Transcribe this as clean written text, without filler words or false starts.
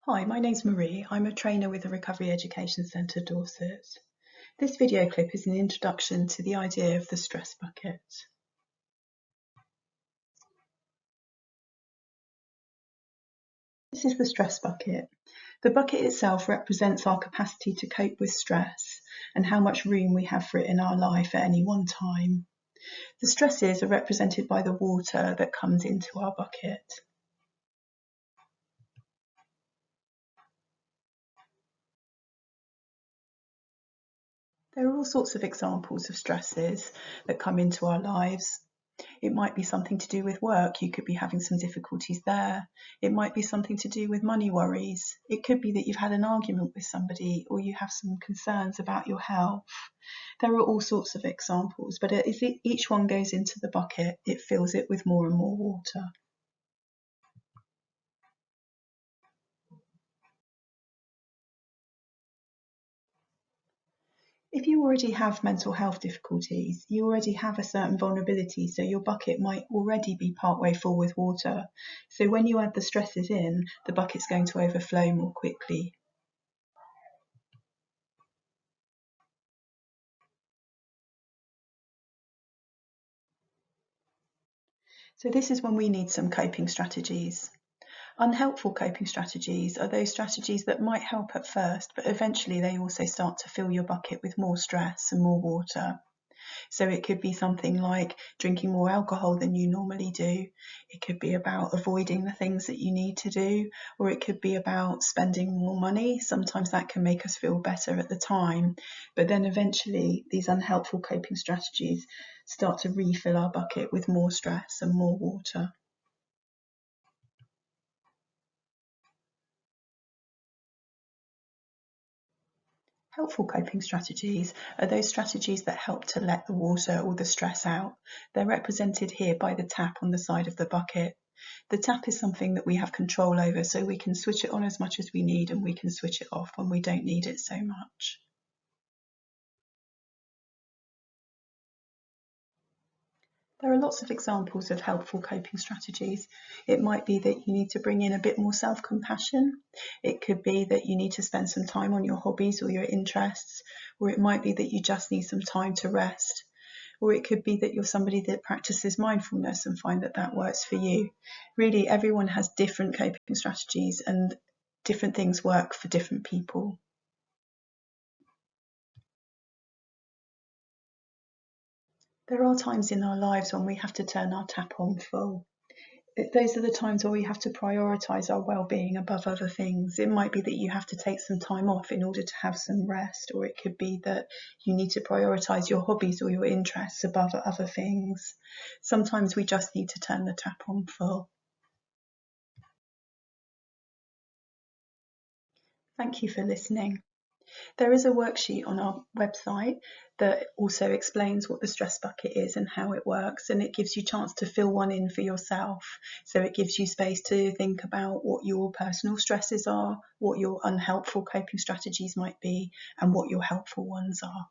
Hi, my name's Marie. I'm a trainer with the Recovery Education Centre, Dorset. This video clip is an introduction to the idea of the stress bucket. This is the stress bucket. The bucket itself represents our capacity to cope with stress and how much room we have for it in our life at any one time. The stresses are represented by the water that comes into our bucket. There are all sorts of examples of stresses that come into our lives. It might be something to do with work. You could be having some difficulties there. It might be something to do with money worries. It could be that you've had an argument with somebody or you have some concerns about your health. There are all sorts of examples, but as each one goes into the bucket, it fills it with more and more water. If you already have mental health difficulties, you already have a certain vulnerability, so your bucket might already be partway full with water. So when you add the stresses in, the bucket's going to overflow more quickly. So this is when we need some coping strategies. Unhelpful coping strategies are those strategies that might help at first, but eventually they also start to fill your bucket with more stress and more water. So it could be something like drinking more alcohol than you normally do. It could be about avoiding the things that you need to do, or it could be about spending more money. Sometimes that can make us feel better at the time, but then eventually these unhelpful coping strategies start to refill our bucket with more stress and more water. Helpful coping strategies are those strategies that help to let the water or the stress out. They're represented here by the tap on the side of the bucket. The tap is something that we have control over, so we can switch it on as much as we need and we can switch it off when we don't need it so much. There are lots of examples of helpful coping strategies. It might be that you need to bring in a bit more self-compassion. It could be that you need to spend some time on your hobbies or your interests, or it might be that you just need some time to rest. Or it could be that you're somebody that practices mindfulness and find that that works for you. Really, everyone has different coping strategies and different things work for different people. There are times in our lives when we have to turn our tap on full. Those are the times where we have to prioritise our well-being above other things. It might be that you have to take some time off in order to have some rest, or it could be that you need to prioritise your hobbies or your interests above other things. Sometimes we just need to turn the tap on full. Thank you for listening. There is a worksheet on our website that also explains what the stress bucket is and how it works, and it gives you a chance to fill one in for yourself. So it gives you space to think about what your personal stresses are, what your unhelpful coping strategies might be, and what your helpful ones are.